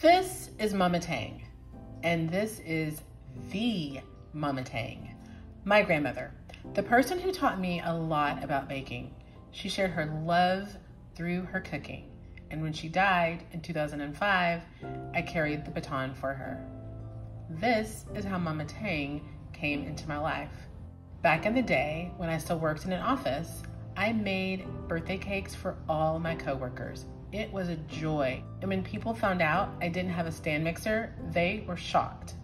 This is Mama Tang, and this is the Mama Tang, my grandmother, the person who taught me a lot about baking. She shared her love through her cooking, and when she died in 2005, I carried the baton for her. This is how Mama Tang came into my life. Back in the day, when I still worked in an office, I made birthday cakes for all my coworkers. It was a joy. And when people found out I didn't have a stand mixer, they were shocked.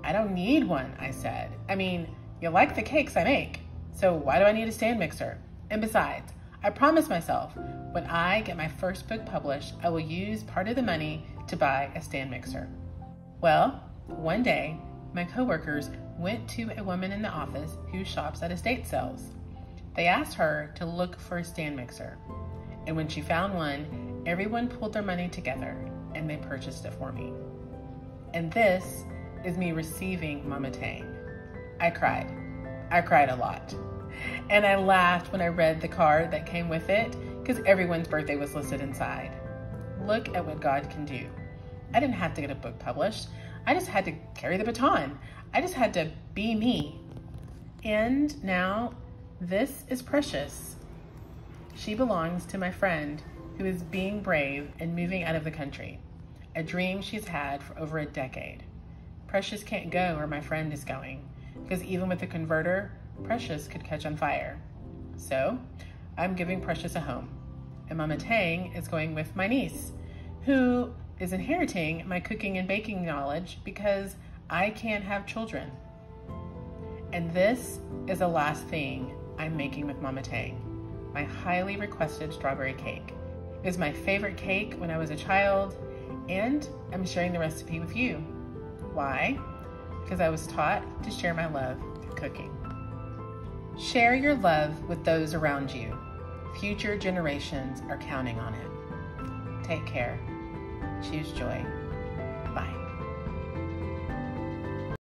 I don't need one, I said. I mean, you like the cakes I make, so why do I need a stand mixer? And besides, I promised myself when I get my first book published, I will use part of the money to buy a stand mixer. Well, one day, my coworkers went to a woman in the office who shops at estate sales. They asked her to look for a stand mixer. And when she found one, everyone pulled their money together and they purchased it for me. And this is me receiving Mama Tang. I cried. I cried a lot. And I laughed when I read the card that came with it because everyone's birthday was listed inside. Look at what God can do. I didn't have to get a book published. I just had to carry the baton. I just had to be me. And now this is Precious. She belongs to my friend who is being brave and moving out of the country, a dream she's had for over a decade. Precious can't go where my friend is going because even with a converter, Precious could catch on fire. So I'm giving Precious a home, and Mama Tang is going with my niece, who is inheriting my cooking and baking knowledge because I can't have children. And this is the last thing I'm making with Mama Tang. My highly requested strawberry cake. It was my favorite cake when I was a child, and I'm sharing the recipe with you. Why? Because I was taught to share my love through cooking. Share your love with those around you. Future generations are counting on it. Take care. Choose joy.